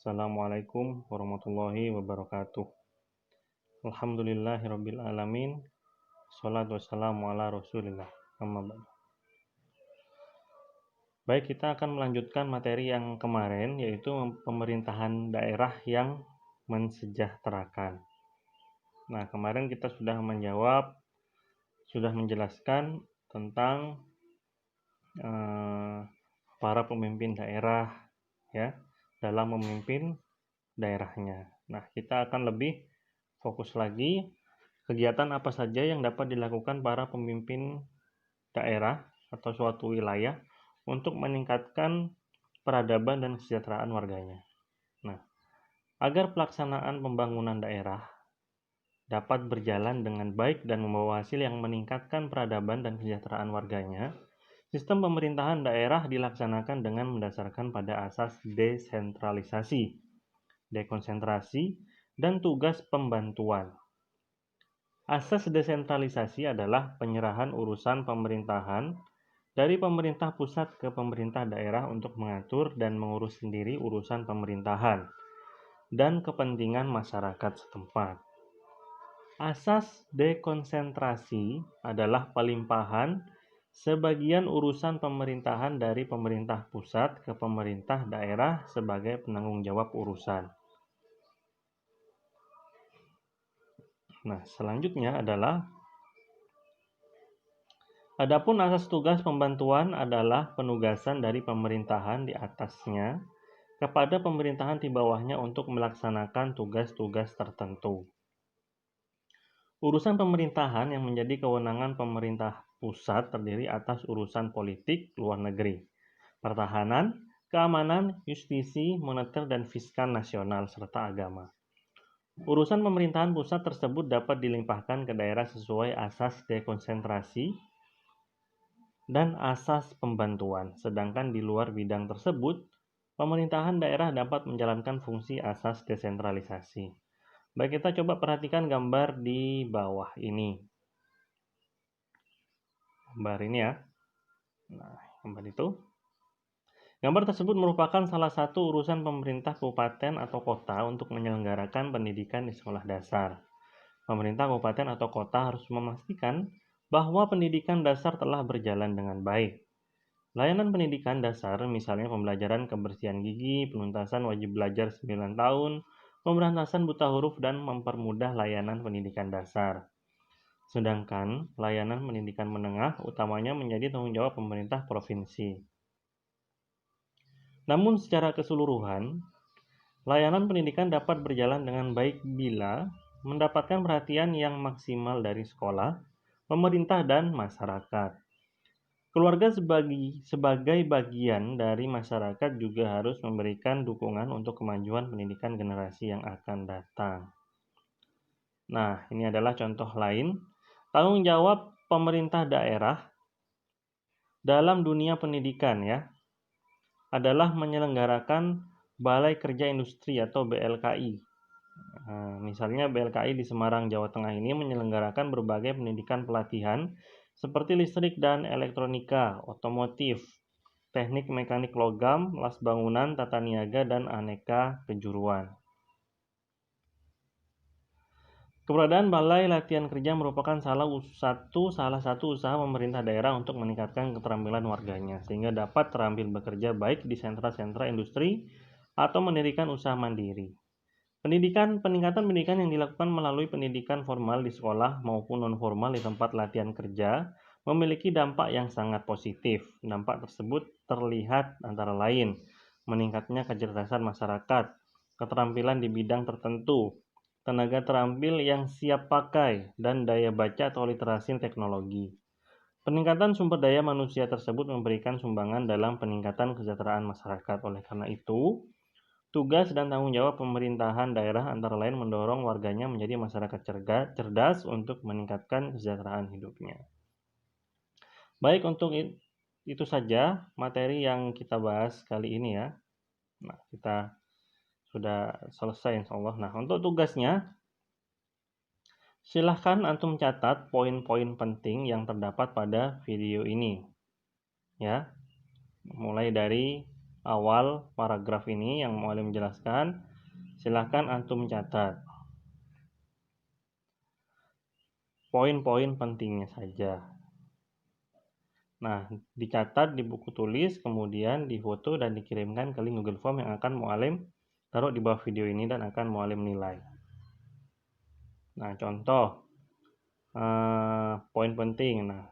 Assalamualaikum warahmatullahi wabarakatuh. Alhamdulillahirabbil alamin. Shalatu wassalamu ala Rasulillah. Amma ba'du. Baik, kita akan melanjutkan materi yang kemarin, yaitu pemerintahan daerah yang mensejahterakan. Nah, kemarin kita sudah menjelaskan tentang para pemimpin daerah ya dalam memimpin daerahnya. Nah, kita akan lebih fokus lagi kegiatan apa saja yang dapat dilakukan para pemimpin daerah atau suatu wilayah untuk meningkatkan peradaban dan kesejahteraan warganya. Nah, agar pelaksanaan pembangunan daerah dapat berjalan dengan baik dan membawa hasil yang meningkatkan peradaban dan kesejahteraan warganya, sistem pemerintahan daerah dilaksanakan dengan mendasarkan pada asas desentralisasi, dekonsentrasi, dan tugas pembantuan. Asas desentralisasi adalah penyerahan urusan pemerintahan dari pemerintah pusat ke pemerintah daerah untuk mengatur dan mengurus sendiri urusan pemerintahan dan kepentingan masyarakat setempat. Asas dekonsentrasi adalah pelimpahan sebagian urusan pemerintahan dari pemerintah pusat ke pemerintah daerah sebagai penanggung jawab urusan. Nah, selanjutnya adalah adapun asas tugas pembantuan adalah penugasan dari pemerintahan di atasnya kepada pemerintahan di bawahnya untuk melaksanakan tugas-tugas tertentu. Urusan pemerintahan yang menjadi kewenangan pemerintah pusat terdiri atas urusan politik luar negeri, pertahanan, keamanan, justisi, moneter, dan fiskal nasional, serta agama. Urusan pemerintahan pusat tersebut dapat dilimpahkan ke daerah sesuai asas dekonsentrasi dan asas pembantuan, sedangkan di luar bidang tersebut, pemerintahan daerah dapat menjalankan fungsi asas desentralisasi. Baik, kita coba perhatikan gambar di bawah ini. Gambar ini ya. Nah, gambar itu. Gambar tersebut merupakan salah satu urusan pemerintah kabupaten atau kota untuk menyelenggarakan pendidikan di sekolah dasar. Pemerintah kabupaten atau kota harus memastikan bahwa pendidikan dasar telah berjalan dengan baik. Layanan pendidikan dasar, misalnya pembelajaran kebersihan gigi, penuntasan wajib belajar 9 tahun, pemberantasan buta huruf, dan mempermudah layanan pendidikan dasar. Sedangkan layanan pendidikan menengah utamanya menjadi tanggung jawab pemerintah provinsi. Namun secara keseluruhan, layanan pendidikan dapat berjalan dengan baik bila mendapatkan perhatian yang maksimal dari sekolah, pemerintah, dan masyarakat. Keluarga sebagai bagian dari masyarakat juga harus memberikan dukungan untuk kemajuan pendidikan generasi yang akan datang. Nah, ini adalah contoh lain. Tanggung jawab pemerintah daerah dalam dunia pendidikan ya adalah menyelenggarakan Balai Kerja Industri atau BLKI. Misalnya BLKI di Semarang, Jawa Tengah ini menyelenggarakan berbagai pendidikan pelatihan seperti listrik dan elektronika, otomotif, teknik mekanik logam, las bangunan, tata niaga, dan aneka kejuruan. Keberadaan Balai Latihan Kerja merupakan salah satu usaha pemerintah daerah untuk meningkatkan keterampilan warganya, sehingga dapat terampil bekerja baik di sentra-sentra industri atau mendirikan usaha mandiri. Peningkatan pendidikan yang dilakukan melalui pendidikan formal di sekolah maupun non-formal di tempat latihan kerja memiliki dampak yang sangat positif. Dampak tersebut terlihat antara lain meningkatnya kecerdasan masyarakat, keterampilan di bidang tertentu, tenaga terampil yang siap pakai, dan daya baca atau literasi teknologi. Peningkatan sumber daya manusia tersebut memberikan sumbangan dalam peningkatan kesejahteraan masyarakat. Oleh karena itu, tugas dan tanggung jawab pemerintahan daerah antara lain mendorong warganya menjadi masyarakat cerdas untuk meningkatkan kesejahteraan hidupnya. Baik, untuk itu saja materi yang kita bahas kali ini ya. Nah, kita sudah selesai insya Allah. Nah, untuk tugasnya, silahkan antum catat poin-poin penting yang terdapat pada video ini. Ya, mulai dari awal paragraf ini yang mu'alim jelaskan, silahkan antum catat poin-poin pentingnya saja. Nah, dicatat di buku tulis, kemudian difoto dan dikirimkan ke link Google Form yang akan mu'alim taruh di bawah video ini dan akan mu'alim nilai. Nah, contoh poin penting. Nah,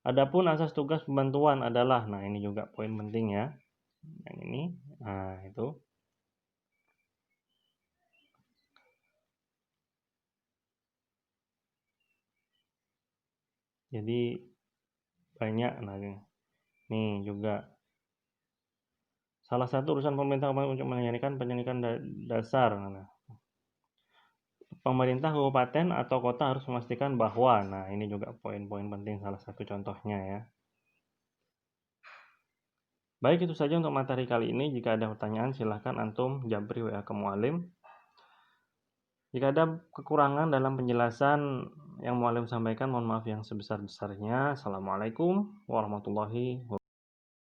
adapun asas tugas pembantuan adalah, nah ini juga poin penting ya. Yang ini, nah itu. Jadi banyak, nah ini juga salah satu urusan pemerintah untuk menyelesaikan penyelidikan dasar. Nah, pemerintah kabupaten atau kota harus memastikan bahwa, nah ini juga poin-poin penting, salah satu contohnya ya. Baik, itu saja untuk materi kali ini. Jika ada pertanyaan silahkan antum japri WA ke mu'alim. Jika ada kekurangan dalam penjelasan yang mu'alim sampaikan, mohon maaf yang sebesar-besarnya. Assalamualaikum warahmatullahi wabarakatuh.